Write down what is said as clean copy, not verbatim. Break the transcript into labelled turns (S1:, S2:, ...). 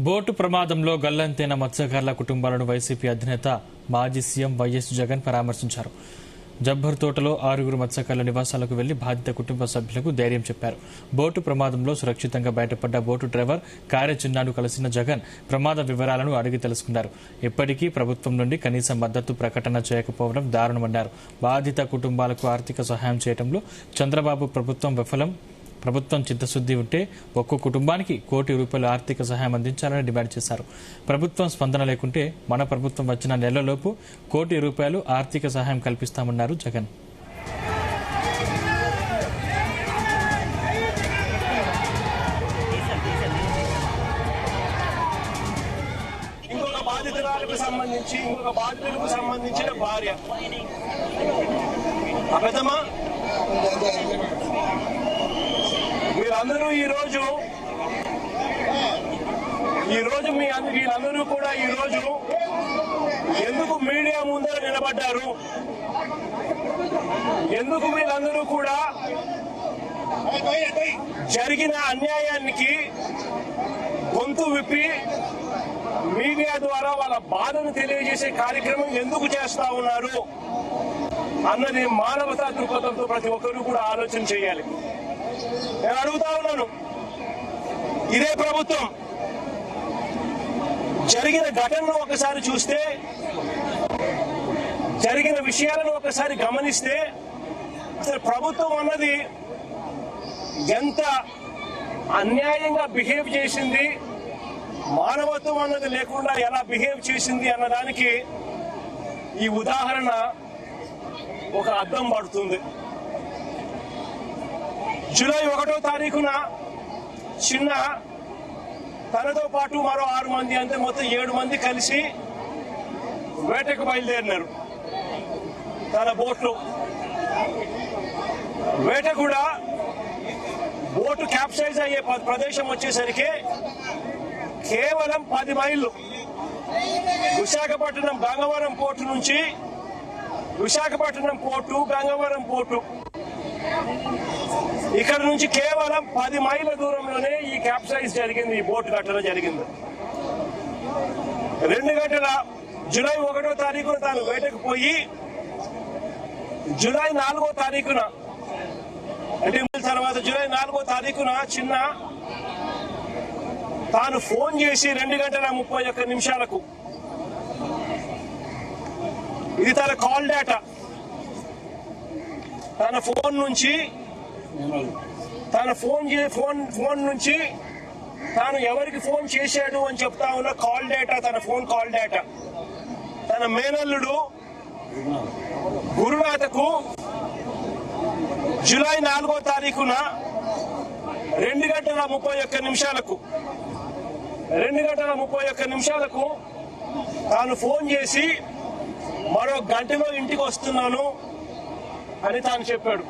S1: Boat ప్రమాదంలో గల్లంతైన మత్స్యకారుల కుటుంబాలను వైసీపీ అధినేత మాజీ సీఎం వైఎస్ జగన్ పరామర్శించారు. జబ్బర్ తోటలో 6 మత్స్యకారుల నివాసాలకు వెళ్లి బాధిత కుటుంబ సభ్యులకు ధైర్యం చెప్పారు. బోటు ప్రమాదంలో సురక్షితంగా బయటపడ్డ బోటు డ్రైవర్ కార్య చిన్నాను కలిసిన జగన్ ప్రమాద వివరాలను అడిగి తెలుసుకున్నారు. ఇప్పటికీ ప్రభుత్వం నుండి కనీస మద్దతు ప్రకటన చేయకపోవడం దారుణమన్నారు. బాధిత కుటుంబాలకు ఆర్థిక సహాయం చేయడంలో చంద్రబాబు ప్రభుత్వం విఫలం. ప్రభుత్వం చిత్తశుద్ది ఉంటే ఒక్కో కుటుంబానికి ₹1 కోటి ఆర్థిక సహాయం అందించాలని డిమాండ్ చేశారు. ప్రభుత్వం స్పందన లేకుంటే మన ప్రభుత్వం వచ్చిన నెలలోపు ₹1 కోటి ఆర్థిక సహాయం కల్పిస్తామన్నారు జగన్.
S2: ఇంకొక బాధితురాలకు సంబంధించిన భార్య అబద్ధమా? మీరందరూ ఈరోజు వీళ్ళందరూ కూడా ఈరోజు ఎందుకు మీడియా ముందర నిలబడ్డారు? ఎందుకు వీళ్ళందరూ కూడా జరిగిన అన్యాయానికి గొంతు విప్పి మీడియా ద్వారా వాళ్ళ బాధను తెలియజేసే కార్యక్రమం ఎందుకు చేస్తా ఉన్నారు అన్నది మానవతా దృక్పథంతో ప్రతి ఒక్కరూ కూడా ఆలోచన చేయాలి. నేను అడుగుతా ఉన్నాను, ఇదే ప్రభుత్వం జరిగిన ఘటనను ఒకసారి చూస్తే, జరిగిన విషయాలను ఒకసారి గమనిస్తే అసలు ప్రభుత్వం అన్నది ఎంత అన్యాయంగా బిహేవ్ చేసింది, మానవత్వం అన్నది లేకుండా ఎలా బిహేవ్ చేసింది అన్నదానికి ఈ ఉదాహరణ ఒక అద్దం పడుతుంది. జూలై 1వ తారీఖున చిన్న తనతో పాటు మరో 6 మంది, అంటే మొత్తం 7 మంది కలిసి వేటకు బయలుదేరినారు. తన బోట్లు వేట కూడా బోటు క్యాప్సైజ్ అయ్యే ప్రదేశం వచ్చేసరికి కేవలం 10 మైళ్ళు విశాఖపట్నం గంగవరం పోర్టు నుంచి, విశాఖపట్నం పోర్టు గంగవరం పోర్టు ఇక్కడ నుంచి కేవలం 10 మైళ్ళ దూరంలోనే ఈ క్యాప్సైజ్ జరిగింది, ఈ బోటు ఘటన జరిగింది. 2 గంటల జూలై 1వ తారీఖున తాను వేటకు పోయి జూలై 4వ తారీఖున, అంటే తర్వాత జూలై 4వ తారీఖున చిన్న తాను ఫోన్ చేసి 2:31 ఇది తన కాల్ డేటా. తన ఫోన్ నుంచి తాను ఎవరికి ఫోన్ చేశాడు అని చెప్తా ఉన్న కాల్ డేటా, తన ఫోన్ కాల్ డేటా. తన మేనల్లుడు గురునాథకు జూలై 4వ తారీఖున 2:31 తాను ఫోన్ చేసి మరో గంటలో ఇంటికి వస్తున్నాను అని తాను చెప్పాడు.